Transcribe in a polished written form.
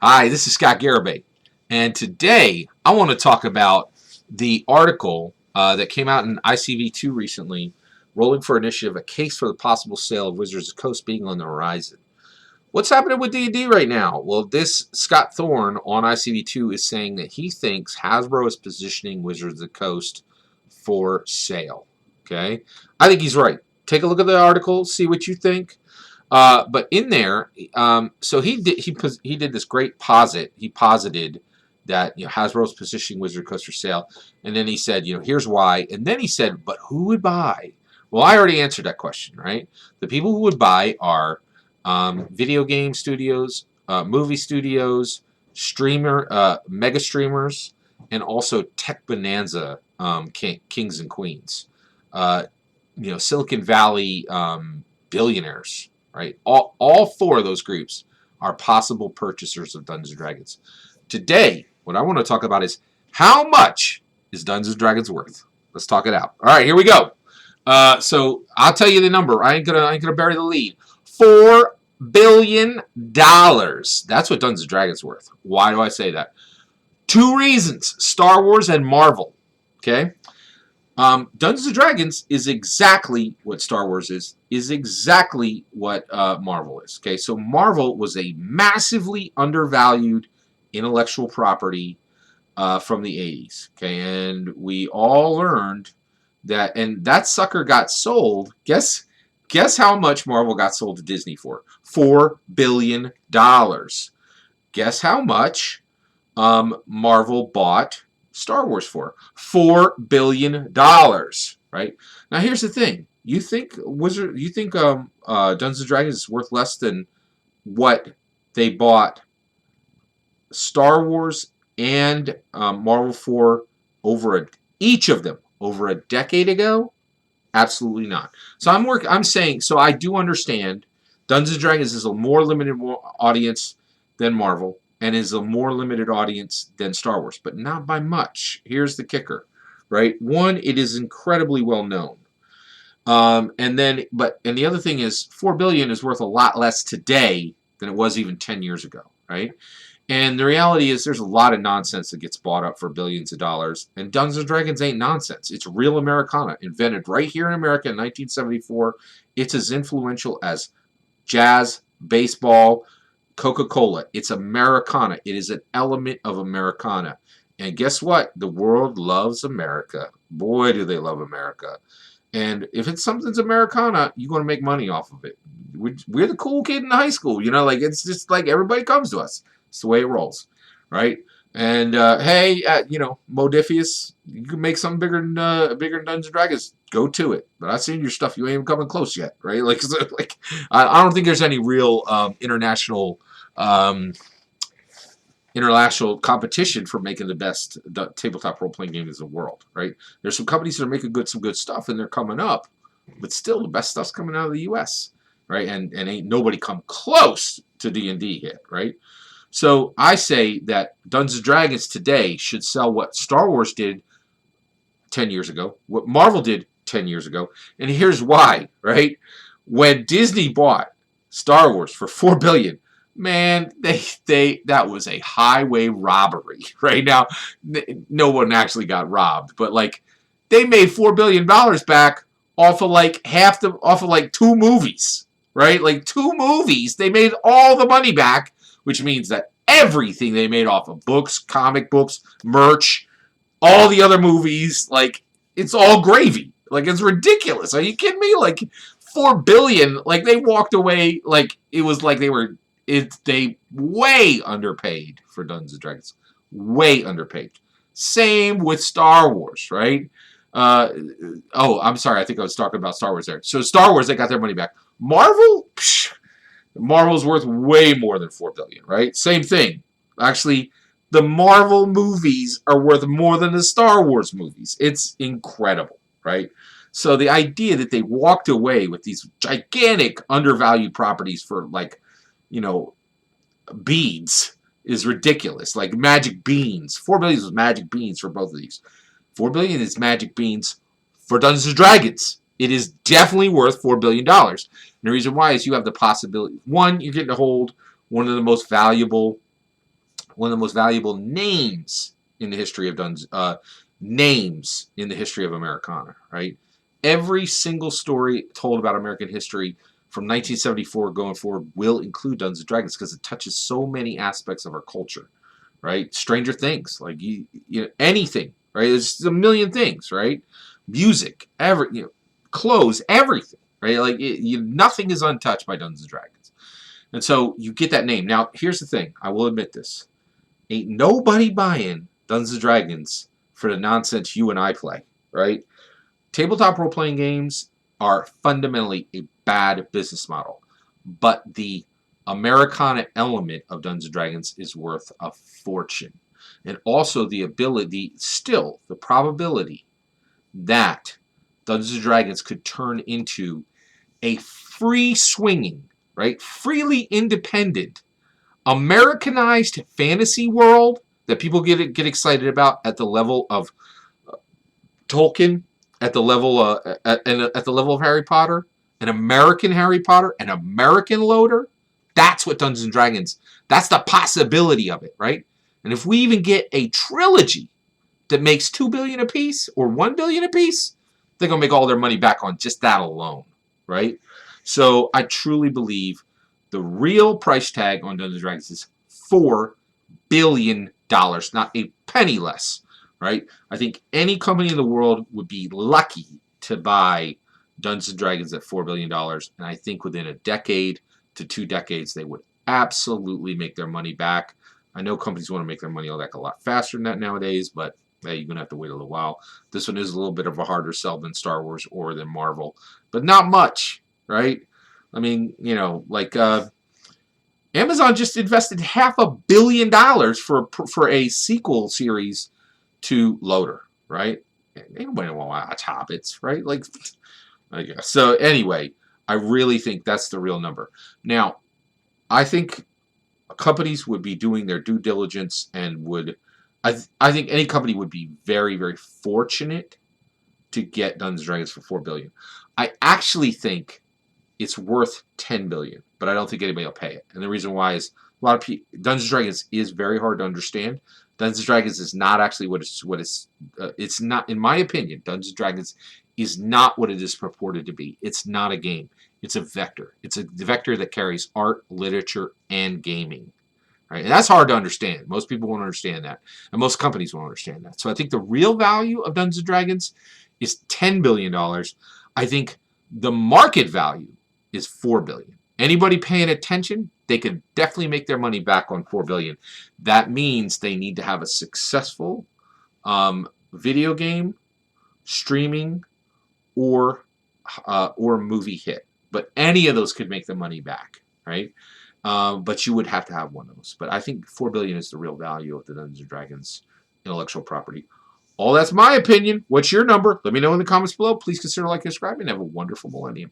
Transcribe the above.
Hi, this is Scott Garibay, and today I want to talk about the article that came out in ICV2 recently, Rolling for Initiative, a case for the possible sale of Wizards of the Coast being on the horizon. What's happening with D&D right now? Well, this Scott Thorne on ICV2 is saying that he thinks Hasbro is positioning Wizards of the Coast for sale. Okay, I think he's right. Take a look at the article, see what you think. But in there, so he did this great posit. He posited that Hasbro's positioning Wizard Coast for sale, and then he said here's why, and then he said, but who would buy? Well, I already answered that question, right? The people who would buy are video game studios, movie studios, mega streamers, and also tech bonanza kings and queens. Silicon Valley billionaires. Right, all four of those groups are possible purchasers of Dungeons & Dragons. Today, what I want to talk about is how much is Dungeons & Dragons worth? Let's talk it out. All right, here we go. So I'll tell you the number. I ain't gonna bury the lead. $4 billion. That's what Dungeons & Dragons is worth. Why do I say that? Two reasons: Star Wars and Marvel. Okay. Dungeons & Dragons is exactly what Star Wars is exactly what Marvel is. Okay, so Marvel was a massively undervalued intellectual property from the 80s. Okay, and we all learned that, and that sucker got sold. Guess how much Marvel got sold to Disney for? $4 billion. Guess how much Marvel bought Star Wars for? $4 billion. Right? Now here's the thing. You think Dungeons & Dragons is worth less than what they bought Star Wars and Marvel for each of them over a decade ago? Absolutely not. So I'm saying, so I do understand Dungeons & Dragons is a more limited audience than Marvel, and is a more limited audience than Star Wars, but not by much. Here's the kicker, right? One, it is incredibly well known, and the other thing is $4 billion is worth a lot less today than it was even 10 years ago, right? And the reality is, there's a lot of nonsense that gets bought up for billions of dollars, and Dungeons & Dragons ain't nonsense. It's real Americana, invented right here in America in 1974. It's as influential as jazz, baseball, Coca-Cola. It's Americana. It is an element of Americana. And guess what? The world loves America. Boy, do they love America. And if something's Americana, you're going to make money off of it. We're the cool kid in high school. It's just like everybody comes to us. It's the way it rolls. Right? And, hey, Modifius, you can make something bigger than Dungeons & Dragons. Go to it. But I've seen your stuff. You ain't even coming close yet. Right? I don't think there's any real international competition for making the best tabletop role-playing games in the world, right? There's some companies that are making some good stuff, and they're coming up, but still the best stuff's coming out of the U.S., right? And ain't nobody come close to D&D yet, right? So I say that Dungeons & Dragons today should sell what Star Wars did 10 years ago, what Marvel did 10 years ago, and here's why, right? When Disney bought Star Wars for $4 billion, man, that was a highway robbery. Right now, no one actually got robbed, but they made $4 billion back off of two movies, right? Like 2 movies, they made all the money back, which means that everything they made off of books, comic books, merch, all the other movies, it's all gravy. It's ridiculous. Are you kidding me? $4 billion, they walked away it was they way underpaid for Dungeons & Dragons. Way underpaid. Same with Star Wars, right? I'm sorry. I think I was talking about Star Wars there. So Star Wars, they got their money back. Marvel? Marvel's worth way more than $4 billion, right? Same thing. Actually, the Marvel movies are worth more than the Star Wars movies. It's incredible, right? So the idea that they walked away with these gigantic undervalued properties for beads is ridiculous. Like magic beans. $4 billion is magic beans for both of these. $4 billion is magic beans for Dungeons & Dragons. It is definitely worth $4 billion. And the reason why is you have the possibility. One, you're getting to hold one of the most valuable one of the most valuable names in the history of names in the history of Americana, right? Every single story told about American history from 1974 going forward will include Dungeons and Dragons because it touches so many aspects of our culture, right? Stranger Things, like anything, right? There's a million things, right? Music, clothes, everything, right? Like nothing is untouched by Dungeons and Dragons, and so you get that name. Now, here's the thing: I will admit this: ain't nobody buying Dungeons and Dragons for the nonsense you and I play, right? Tabletop role-playing games are fundamentally a bad business model, but the Americana element of Dungeons & Dragons is worth a fortune. And also the probability that Dungeons & Dragons could turn into a free-swinging, right, freely independent, Americanized fantasy world that people get excited about at the level of Tolkien, at the level at the level of Harry Potter, an American Harry Potter, an American loader. That's what Dungeons and Dragons. That's the possibility of it, right? And if we even get a trilogy that makes $2 billion a piece or $1 billion a piece, they're gonna make all their money back on just that alone, right? So I truly believe the real price tag on Dungeons and Dragons is $4 billion, not a penny less. Right? I think any company in the world would be lucky to buy Dungeons and Dragons at $4 billion. And I think within a decade to 2 decades, they would absolutely make their money back. I know companies want to make their money back a lot faster than that nowadays, but hey, you're going to have to wait a little while. This one is a little bit of a harder sell than Star Wars or than Marvel, but not much, right? I mean, like Amazon just invested $500 million for a sequel series to Loader, right? Anybody want to watch Hobbits, right? Like, I guess. So anyway, I really think that's the real number. Now, I think companies would be doing their due diligence and would, I think any company would be very, very fortunate to get Dungeons and Dragons for $4 billion. I actually think it's worth $10 billion, but I don't think anybody will pay it. And the reason why is a lot of people, Dungeons and Dragons is very hard to understand. Dungeons and Dragons is not actually it's not, in my opinion, Dungeons and Dragons is not what it is purported to be. It's not a game. It's a vector. It's a vector that carries art, literature, and gaming. Right? And that's hard to understand. Most people won't understand that. And most companies won't understand that. So I think the real value of Dungeons and Dragons is $10 billion. I think the market value is $4 billion. Anybody paying attention, they could definitely make their money back on $4 billion. That means they need to have a successful video game, streaming, or movie hit. But any of those could make the money back, right? But you would have to have one of those. But I think $4 billion is the real value of the Dungeons and Dragons intellectual property. All that's my opinion. What's your number? Let me know in the comments below. Please consider liking and subscribing and have a wonderful millennium.